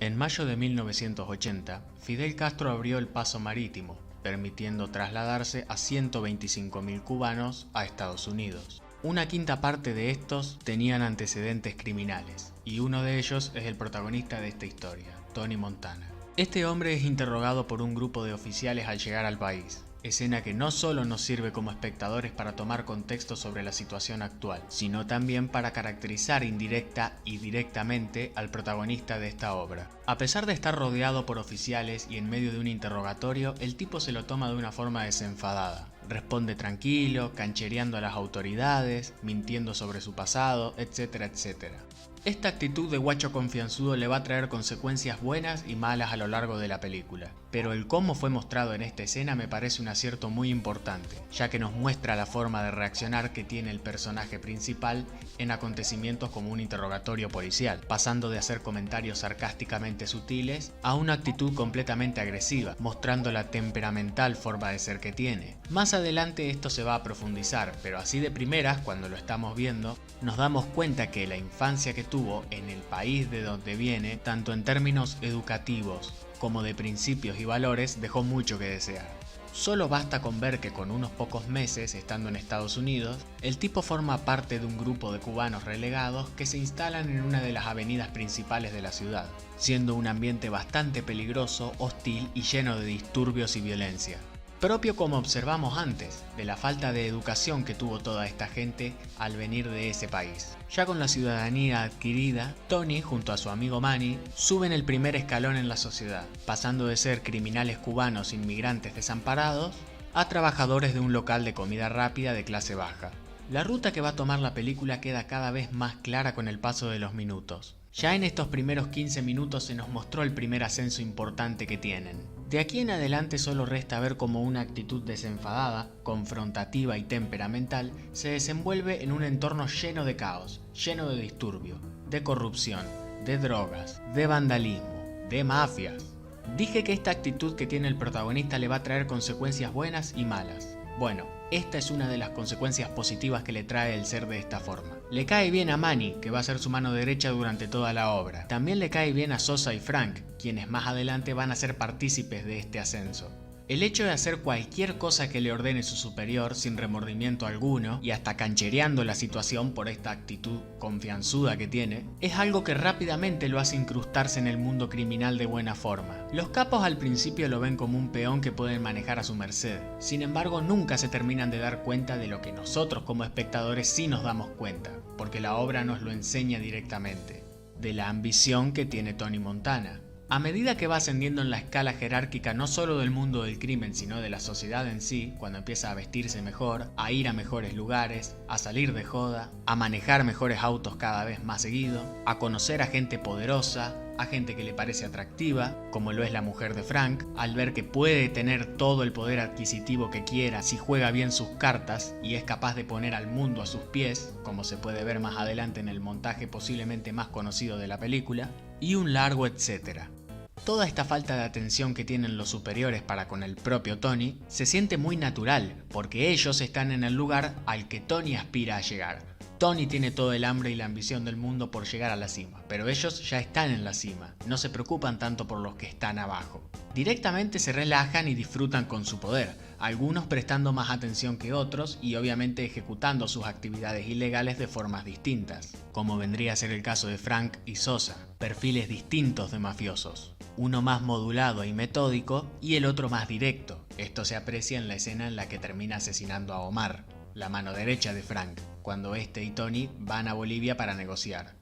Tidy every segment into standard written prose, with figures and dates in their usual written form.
En mayo de 1980, Fidel Castro abrió el paso marítimo, permitiendo trasladarse a 125.000 cubanos a Estados Unidos. Una quinta parte de estos tenían antecedentes criminales, y uno de ellos es el protagonista de esta historia, Tony Montana. Este hombre es interrogado por un grupo de oficiales al llegar al país, escena que no solo nos sirve como espectadores para tomar contexto sobre la situación actual, sino también para caracterizar indirecta y directamente al protagonista de esta obra. A pesar de estar rodeado por oficiales y en medio de un interrogatorio, el tipo se lo toma de una forma desenfadada. Responde tranquilo, canchereando a las autoridades, mintiendo sobre su pasado, etcétera, etcétera. Esta actitud de guacho confianzudo le va a traer consecuencias buenas y malas a lo largo de la película, pero el cómo fue mostrado en esta escena me parece un acierto muy importante, ya que nos muestra la forma de reaccionar que tiene el personaje principal en acontecimientos como un interrogatorio policial, pasando de hacer comentarios sarcásticamente sutiles a una actitud completamente agresiva, mostrando la temperamental forma de ser que tiene. Más adelante esto se va a profundizar, pero así de primeras, cuando lo estamos viendo, nos damos cuenta que la infancia que tuvo en el país de donde viene, tanto en términos educativos como de principios y valores, dejó mucho que desear. Solo basta con ver que con unos pocos meses estando en Estados Unidos, el tipo forma parte de un grupo de cubanos relegados que se instalan en una de las avenidas principales de la ciudad, siendo un ambiente bastante peligroso, hostil y lleno de disturbios y violencia. Propio, como observamos antes, de la falta de educación que tuvo toda esta gente al venir de ese país. Ya con la ciudadanía adquirida, Tony, junto a su amigo Manny, suben el primer escalón en la sociedad, pasando de ser criminales cubanos inmigrantes desamparados a trabajadores de un local de comida rápida de clase baja. La ruta que va a tomar la película queda cada vez más clara con el paso de los minutos. Ya en estos primeros 15 minutos se nos mostró el primer ascenso importante que tienen. De aquí en adelante solo resta ver cómo una actitud desenfadada, confrontativa y temperamental se desenvuelve en un entorno lleno de caos, lleno de disturbio, de corrupción, de drogas, de vandalismo, de mafias. Dije que esta actitud que tiene el protagonista le va a traer consecuencias buenas y malas. Bueno, esta es una de las consecuencias positivas que le trae el ser de esta forma. Le cae bien a Manny, que va a ser su mano derecha durante toda la obra. También le cae bien a Sosa y Frank, quienes más adelante van a ser partícipes de este ascenso. El hecho de hacer cualquier cosa que le ordene su superior sin remordimiento alguno y hasta canchereando la situación por esta actitud confianzuda que tiene, es algo que rápidamente lo hace incrustarse en el mundo criminal de buena forma. Los capos al principio lo ven como un peón que pueden manejar a su merced, sin embargo nunca se terminan de dar cuenta de lo que nosotros como espectadores sí nos damos cuenta, porque la obra nos lo enseña directamente, de la ambición que tiene Tony Montana. A medida que va ascendiendo en la escala jerárquica no solo del mundo del crimen sino de la sociedad en sí, cuando empieza a vestirse mejor, a ir a mejores lugares, a salir de joda, a manejar mejores autos cada vez más seguido, a conocer a gente poderosa, a gente que le parece atractiva, como lo es la mujer de Frank, al ver que puede tener todo el poder adquisitivo que quiera si juega bien sus cartas y es capaz de poner al mundo a sus pies, como se puede ver más adelante en el montaje posiblemente más conocido de la película, y un largo etcétera. Toda esta falta de atención que tienen los superiores para con el propio Tony se siente muy natural, porque ellos están en el lugar al que Tony aspira a llegar. Tony tiene todo el hambre y la ambición del mundo por llegar a la cima, pero ellos ya están en la cima, no se preocupan tanto por los que están abajo. Directamente se relajan y disfrutan con su poder, algunos prestando más atención que otros y obviamente ejecutando sus actividades ilegales de formas distintas, como vendría a ser el caso de Frank y Sosa, perfiles distintos de mafiosos. Uno más modulado y metódico y el otro más directo. Esto se aprecia en la escena en la que termina asesinando a Omar, la mano derecha de Frank, cuando este y Tony van a Bolivia para negociar.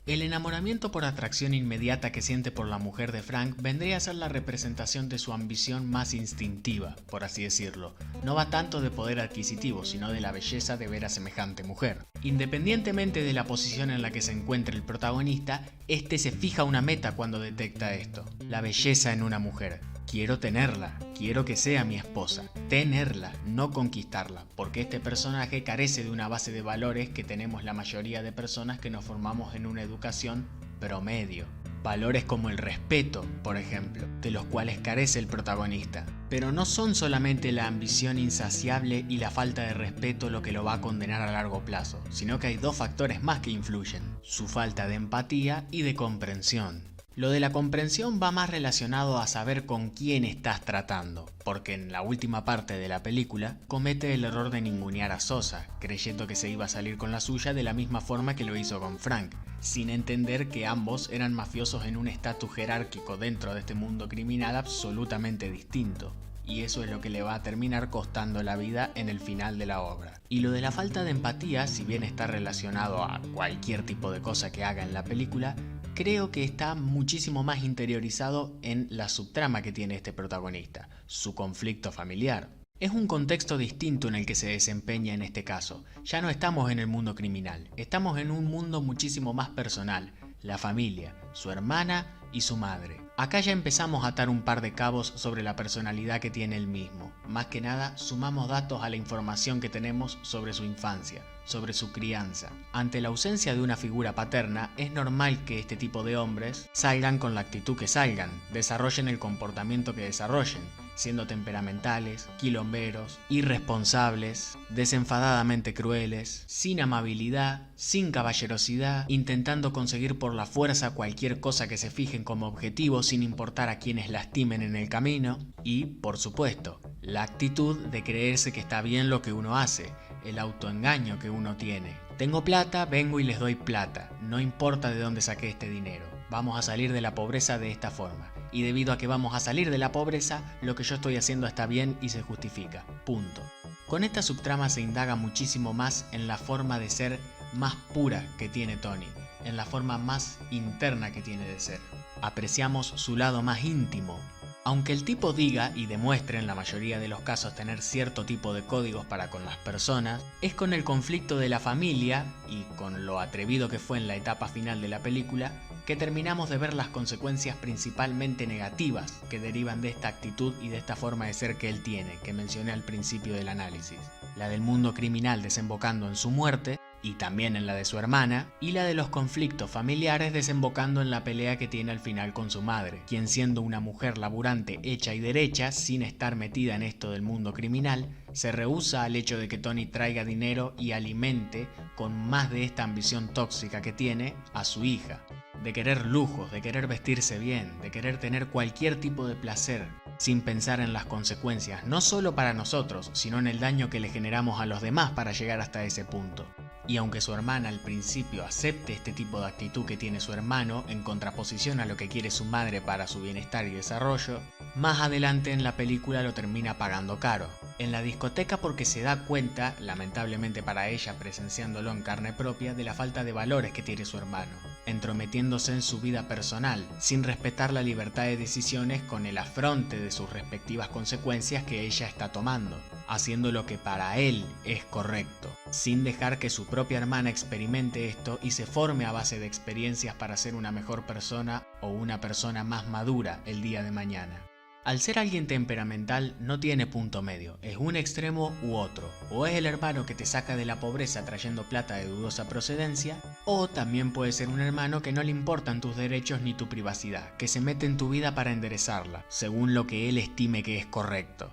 El enamoramiento por atracción inmediata que siente por la mujer de Frank vendría a ser la representación de su ambición más instintiva, por así decirlo. No va tanto de poder adquisitivo, sino de la belleza de ver a semejante mujer. Independientemente de la posición en la que se encuentre el protagonista, este se fija una meta cuando detecta esto: la belleza en una mujer. Quiero tenerla, quiero que sea mi esposa. Tenerla, no conquistarla, porque este personaje carece de una base de valores que tenemos la mayoría de personas que nos formamos en una educación promedio. Valores como el respeto, por ejemplo, de los cuales carece el protagonista. Pero no son solamente la ambición insaciable y la falta de respeto lo que lo va a condenar a largo plazo, sino que hay dos factores más que influyen: su falta de empatía y de comprensión. Lo de la comprensión va más relacionado a saber con quién estás tratando, porque en la última parte de la película comete el error de ningunear a Sosa, creyendo que se iba a salir con la suya de la misma forma que lo hizo con Frank, sin entender que ambos eran mafiosos en un estatus jerárquico dentro de este mundo criminal absolutamente distinto. Y eso es lo que le va a terminar costando la vida en el final de la obra. Y lo de la falta de empatía, si bien está relacionado a cualquier tipo de cosa que haga en la película, creo que está muchísimo más interiorizado en la subtrama que tiene este protagonista, su conflicto familiar. Es un contexto distinto en el que se desempeña en este caso. Ya no estamos en el mundo criminal, estamos en un mundo muchísimo más personal. La familia, su hermana y su madre. Acá ya empezamos a atar un par de cabos sobre la personalidad que tiene él mismo. Más que nada, sumamos datos a la información que tenemos sobre su infancia, sobre su crianza. Ante la ausencia de una figura paterna, es normal que este tipo de hombres salgan con la actitud que salgan, desarrollen el comportamiento que desarrollen, siendo temperamentales, quilomberos, irresponsables, desenfadadamente crueles, sin amabilidad, sin caballerosidad, intentando conseguir por la fuerza cualquier cosa que se fijen como objetivo sin importar a quienes lastimen en el camino y, por supuesto, la actitud de creerse que está bien lo que uno hace, el autoengaño que uno tiene. Tengo plata, vengo y les doy plata, no importa de dónde saqué este dinero, vamos a salir de la pobreza de esta forma. Y debido a que vamos a salir de la pobreza, lo que yo estoy haciendo está bien y se justifica. Punto. Con esta subtrama se indaga muchísimo más en la forma de ser más pura que tiene Tony, en la forma más interna que tiene de ser. Apreciamos su lado más íntimo. Aunque el tipo diga y demuestre en la mayoría de los casos tener cierto tipo de códigos para con las personas, es con el conflicto de la familia y con lo atrevido que fue en la etapa final de la película que terminamos de ver las consecuencias principalmente negativas que derivan de esta actitud y de esta forma de ser que él tiene, que mencioné al principio del análisis. La del mundo criminal desembocando en su muerte, y también en la de su hermana, y la de los conflictos familiares desembocando en la pelea que tiene al final con su madre, quien siendo una mujer laburante hecha y derecha, sin estar metida en esto del mundo criminal, se rehúsa al hecho de que Tony traiga dinero y alimente, con más de esta ambición tóxica que tiene, a su hija. De querer lujos, de querer vestirse bien, de querer tener cualquier tipo de placer, sin pensar en las consecuencias, no solo para nosotros, sino en el daño que le generamos a los demás para llegar hasta ese punto. Y aunque su hermana al principio acepte este tipo de actitud que tiene su hermano, en contraposición a lo que quiere su madre para su bienestar y desarrollo, más adelante en la película lo termina pagando caro. En la discoteca porque se da cuenta, lamentablemente para ella presenciándolo en carne propia, de la falta de valores que tiene su hermano, entrometiéndose en su vida personal, sin respetar la libertad de decisiones con el afronte de sus respectivas consecuencias que ella está tomando, haciendo lo que para él es correcto, sin dejar que su propia hermana experimente esto y se forme a base de experiencias para ser una mejor persona o una persona más madura el día de mañana. Al ser alguien temperamental no tiene punto medio, es un extremo u otro, o es el hermano que te saca de la pobreza trayendo plata de dudosa procedencia, o también puede ser un hermano que no le importan tus derechos ni tu privacidad, que se mete en tu vida para enderezarla, según lo que él estime que es correcto.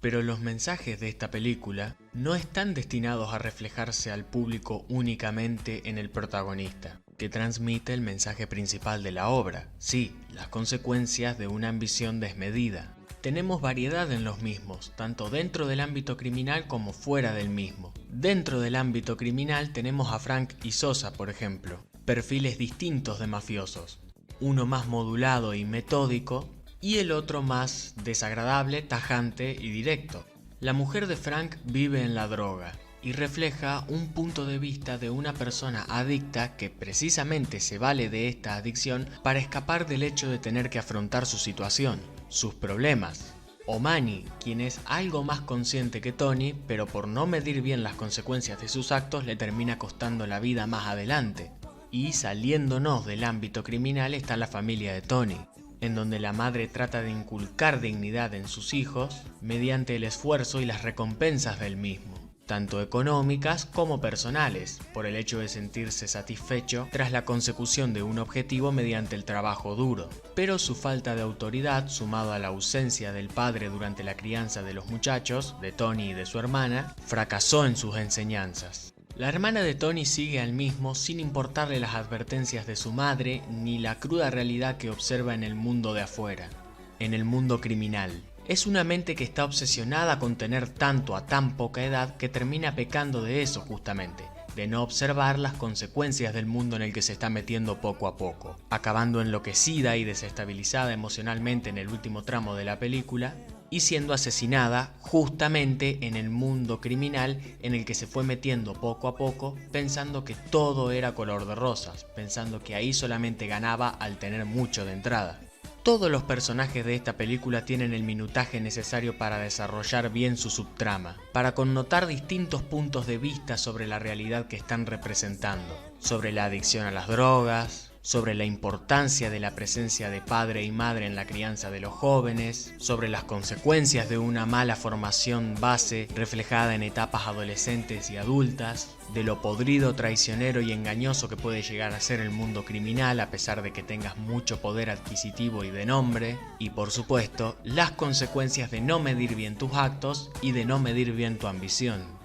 Pero los mensajes de esta película no están destinados a reflejarse al público únicamente en el protagonista, que transmite el mensaje principal de la obra, sí, las consecuencias de una ambición desmedida. Tenemos variedad en los mismos, tanto dentro del ámbito criminal como fuera del mismo. Dentro del ámbito criminal tenemos a Frank y Sosa, por ejemplo, perfiles distintos de mafiosos, uno más modulado y metódico, y el otro más desagradable, tajante y directo. La mujer de Frank vive en la droga y refleja un punto de vista de una persona adicta que precisamente se vale de esta adicción para escapar del hecho de tener que afrontar su situación, sus problemas. O Manny, quien es algo más consciente que Tony, pero por no medir bien las consecuencias de sus actos le termina costando la vida más adelante. Y saliéndonos del ámbito criminal está la familia de Tony, en donde la madre trata de inculcar dignidad en sus hijos mediante el esfuerzo y las recompensas del mismo, tanto económicas como personales, por el hecho de sentirse satisfecho tras la consecución de un objetivo mediante el trabajo duro. Pero su falta de autoridad, sumado a la ausencia del padre durante la crianza de los muchachos, de Tony y de su hermana, fracasó en sus enseñanzas. La hermana de Tony sigue al mismo sin importarle las advertencias de su madre ni la cruda realidad que observa en el mundo de afuera, en el mundo criminal. Es una mente que está obsesionada con tener tanto a tan poca edad que termina pecando de eso justamente, de no observar las consecuencias del mundo en el que se está metiendo poco a poco, acabando enloquecida y desestabilizada emocionalmente en el último tramo de la película, y siendo asesinada justamente en el mundo criminal en el que se fue metiendo poco a poco, pensando que todo era color de rosas, pensando que ahí solamente ganaba al tener mucho de entrada. Todos los personajes de esta película tienen el minutaje necesario para desarrollar bien su subtrama, para connotar distintos puntos de vista sobre la realidad que están representando, sobre la adicción a las drogas, sobre la importancia de la presencia de padre y madre en la crianza de los jóvenes, sobre las consecuencias de una mala formación base reflejada en etapas adolescentes y adultas, de lo podrido, traicionero y engañoso que puede llegar a ser el mundo criminal a pesar de que tengas mucho poder adquisitivo y de nombre, y por supuesto, las consecuencias de no medir bien tus actos y de no medir bien tu ambición.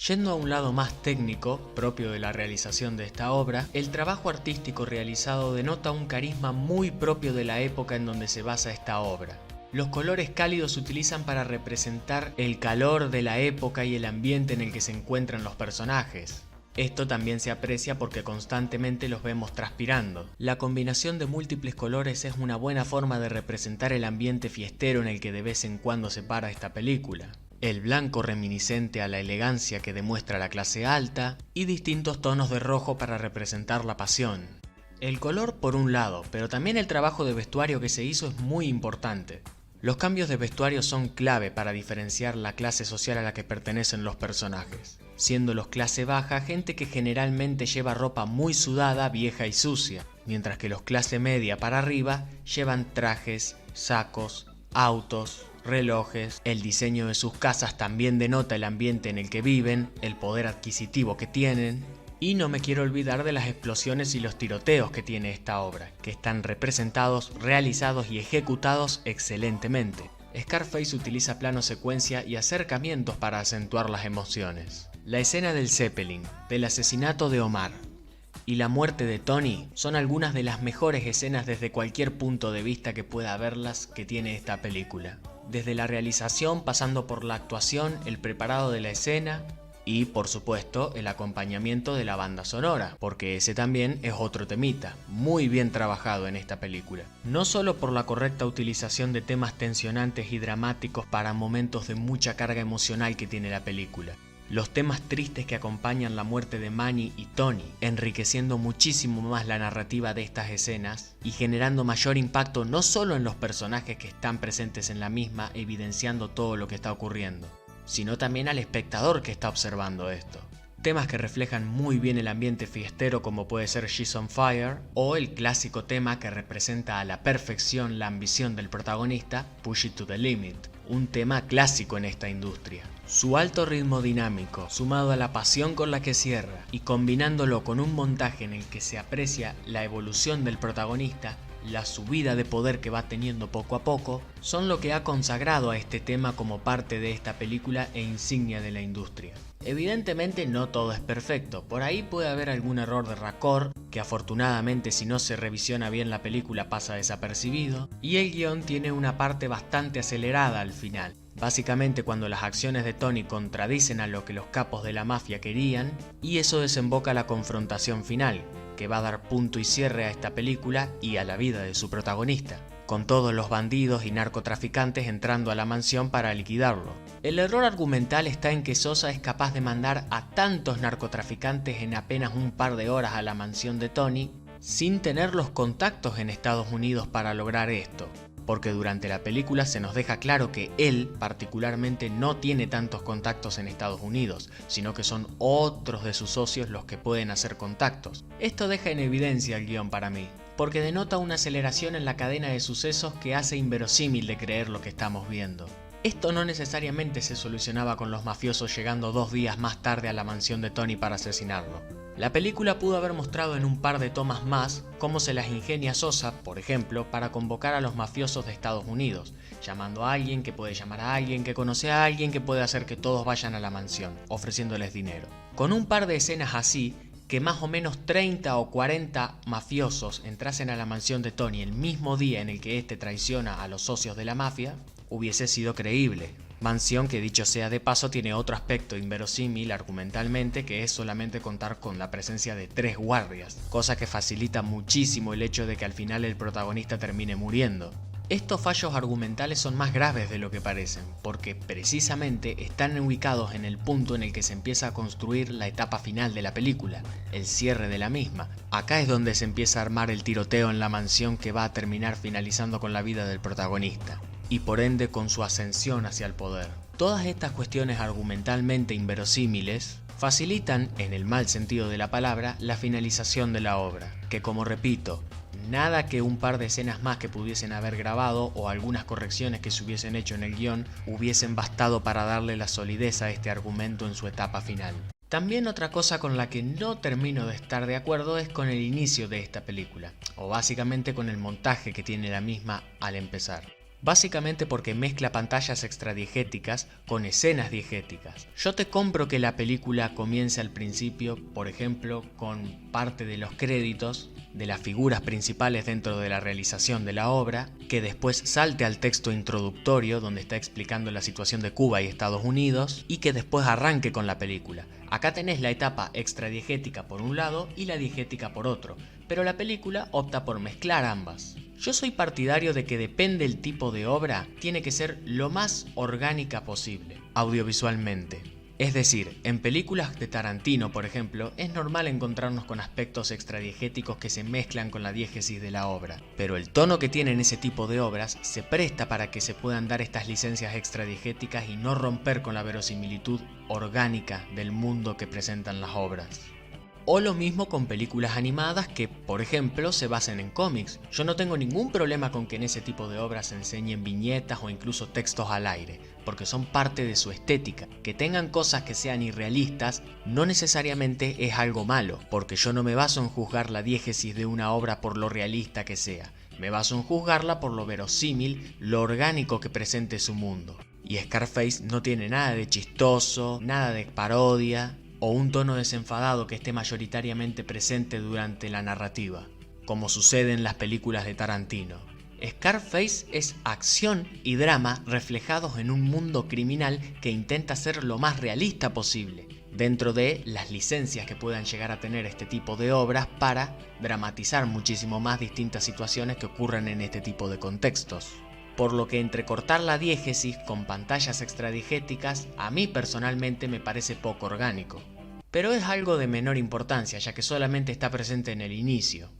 Yendo a un lado más técnico, propio de la realización de esta obra, el trabajo artístico realizado denota un carisma muy propio de la época en donde se basa esta obra. Los colores cálidos se utilizan para representar el calor de la época y el ambiente en el que se encuentran los personajes. Esto también se aprecia porque constantemente los vemos transpirando. La combinación de múltiples colores es una buena forma de representar el ambiente fiestero en el que de vez en cuando se para esta película. El blanco reminiscente a la elegancia que demuestra la clase alta y distintos tonos de rojo para representar la pasión. El color por un lado, pero también el trabajo de vestuario que se hizo es muy importante. Los cambios de vestuario son clave para diferenciar la clase social a la que pertenecen los personajes, siendo los clase baja gente que generalmente lleva ropa muy sudada, vieja y sucia, mientras que los clase media para arriba llevan trajes, sacos, autos, relojes. El diseño de sus casas también denota el ambiente en el que viven, el poder adquisitivo que tienen. Y no me quiero olvidar de las explosiones y los tiroteos que tiene esta obra, que están representados, realizados y ejecutados excelentemente. Scarface utiliza plano secuencia y acercamientos para acentuar las emociones. La escena del Zeppelin, del asesinato de Omar y la muerte de Tony son algunas de las mejores escenas desde cualquier punto de vista que pueda verlas que tiene esta película. Desde la realización, pasando por la actuación, el preparado de la escena y, por supuesto, el acompañamiento de la banda sonora, porque ese también es otro temita, muy bien trabajado en esta película. No solo por la correcta utilización de temas tensionantes y dramáticos para momentos de mucha carga emocional que tiene la película, los temas tristes que acompañan la muerte de Manny y Tony, enriqueciendo muchísimo más la narrativa de estas escenas y generando mayor impacto no solo en los personajes que están presentes en la misma, evidenciando todo lo que está ocurriendo, sino también al espectador que está observando esto. Temas que reflejan muy bien el ambiente fiestero como puede ser She's on Fire, o el clásico tema que representa a la perfección la ambición del protagonista, Push It to the Limit, un tema clásico en esta industria. Su alto ritmo dinámico, sumado a la pasión con la que cierra y combinándolo con un montaje en el que se aprecia la evolución del protagonista, la subida de poder que va teniendo poco a poco, son lo que ha consagrado a este tema como parte de esta película e insignia de la industria. Evidentemente no todo es perfecto, por ahí puede haber algún error de raccord, que afortunadamente si no se revisiona bien la película pasa desapercibido, y el guión tiene una parte bastante acelerada al final. Básicamente cuando las acciones de Tony contradicen a lo que los capos de la mafia querían, y eso desemboca la confrontación final, que va a dar punto y cierre a esta película y a la vida de su protagonista, con todos los bandidos y narcotraficantes entrando a la mansión para liquidarlo. El error argumental está en que Sosa es capaz de mandar a tantos narcotraficantes en apenas un par de horas a la mansión de Tony, sin tener los contactos en Estados Unidos para lograr esto, porque durante la película se nos deja claro que él particularmente no tiene tantos contactos en Estados Unidos, sino que son otros de sus socios los que pueden hacer contactos. Esto deja en evidencia el guión para mí, porque denota una aceleración en la cadena de sucesos que hace inverosímil de creer lo que estamos viendo. Esto no necesariamente se solucionaba con los mafiosos llegando 2 días más tarde a la mansión de Tony para asesinarlo. La película pudo haber mostrado en un par de tomas más cómo se las ingenia Sosa, por ejemplo, para convocar a los mafiosos de Estados Unidos, llamando a alguien que puede llamar a alguien que conoce a alguien que puede hacer que todos vayan a la mansión, ofreciéndoles dinero. Con un par de escenas así, que más o menos 30 o 40 mafiosos entrasen a la mansión de Tony el mismo día en el que éste traiciona a los socios de la mafia, hubiese sido creíble. Mansión que, dicho sea de paso, tiene otro aspecto inverosímil argumentalmente, que es solamente contar con la presencia de 3 guardias, cosa que facilita muchísimo el hecho de que al final el protagonista termine muriendo. Estos fallos argumentales son más graves de lo que parecen, porque precisamente están ubicados en el punto en el que se empieza a construir la etapa final de la película, el cierre de la misma. Acá es donde se empieza a armar el tiroteo en la mansión que va a terminar finalizando con la vida del protagonista, y por ende con su ascensión hacia el poder. Todas estas cuestiones argumentalmente inverosímiles facilitan, en el mal sentido de la palabra, la finalización de la obra, que, como repito, nada que un par de escenas más que pudiesen haber grabado o algunas correcciones que se hubiesen hecho en el guión hubiesen bastado para darle la solidez a este argumento en su etapa final. También otra cosa con la que no termino de estar de acuerdo es con el inicio de esta película, o básicamente con el montaje que tiene la misma al empezar. Básicamente porque mezcla pantallas extradiegéticas con escenas diegéticas. Yo te compro que la película comience al principio, por ejemplo, con parte de los créditos de las figuras principales dentro de la realización de la obra, que después salte al texto introductorio donde está explicando la situación de Cuba y Estados Unidos, y que después arranque con la película. Acá tenés la etapa extradiegética por un lado y la diegética por otro, pero la película opta por mezclar ambas. Yo soy partidario de que depende el tipo de obra, tiene que ser lo más orgánica posible, audiovisualmente. Es decir, en películas de Tarantino, por ejemplo, es normal encontrarnos con aspectos extradiegéticos que se mezclan con la diégesis de la obra, pero el tono que tienen ese tipo de obras se presta para que se puedan dar estas licencias extradiegéticas y no romper con la verosimilitud orgánica del mundo que presentan las obras. O lo mismo con películas animadas que, por ejemplo, se basen en cómics. Yo no tengo ningún problema con que en ese tipo de obras se enseñen viñetas o incluso textos al aire, porque son parte de su estética. Que tengan cosas que sean irrealistas no necesariamente es algo malo, porque yo no me baso en juzgar la diégesis de una obra por lo realista que sea. Me baso en juzgarla por lo verosímil, lo orgánico que presente su mundo. Y Scarface no tiene nada de chistoso, nada de parodia, o un tono desenfadado que esté mayoritariamente presente durante la narrativa, como sucede en las películas de Tarantino. Scarface es acción y drama reflejados en un mundo criminal que intenta ser lo más realista posible, dentro de las licencias que puedan llegar a tener este tipo de obras para dramatizar muchísimo más distintas situaciones que ocurren en este tipo de contextos. Por lo que entrecortar la diégesis con pantallas extradiegéticas a mí personalmente me parece poco orgánico. Pero es algo de menor importancia, ya que solamente está presente en el inicio.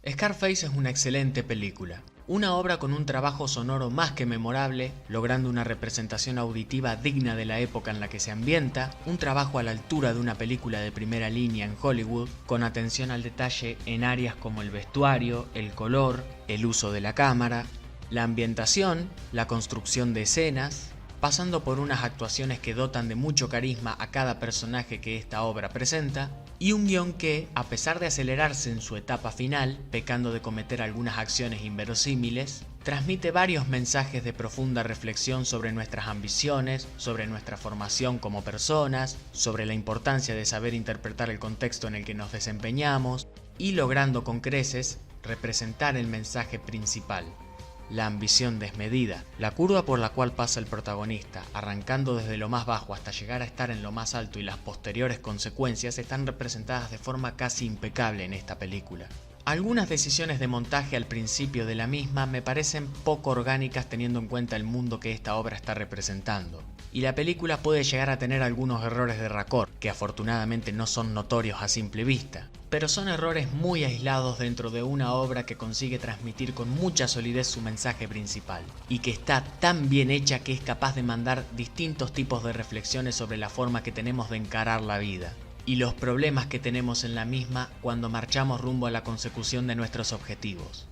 Scarface es una excelente película, una obra con un trabajo sonoro más que memorable, logrando una representación auditiva digna de la época en la que se ambienta, un trabajo a la altura de una película de primera línea en Hollywood, con atención al detalle en áreas como el vestuario, el color, el uso de la cámara, la ambientación, la construcción de escenas, pasando por unas actuaciones que dotan de mucho carisma a cada personaje que esta obra presenta, y un guión que, a pesar de acelerarse en su etapa final, pecando de cometer algunas acciones inverosímiles, transmite varios mensajes de profunda reflexión sobre nuestras ambiciones, sobre nuestra formación como personas, sobre la importancia de saber interpretar el contexto en el que nos desempeñamos, y logrando con creces representar el mensaje principal. La ambición desmedida, la curva por la cual pasa el protagonista, arrancando desde lo más bajo hasta llegar a estar en lo más alto y las posteriores consecuencias están representadas de forma casi impecable en esta película. Algunas decisiones de montaje al principio de la misma me parecen poco orgánicas teniendo en cuenta el mundo que esta obra está representando. Y la película puede llegar a tener algunos errores de raccord, que afortunadamente no son notorios a simple vista, pero son errores muy aislados dentro de una obra que consigue transmitir con mucha solidez su mensaje principal, y que está tan bien hecha que es capaz de mandar distintos tipos de reflexiones sobre la forma que tenemos de encarar la vida, y los problemas que tenemos en la misma cuando marchamos rumbo a la consecución de nuestros objetivos.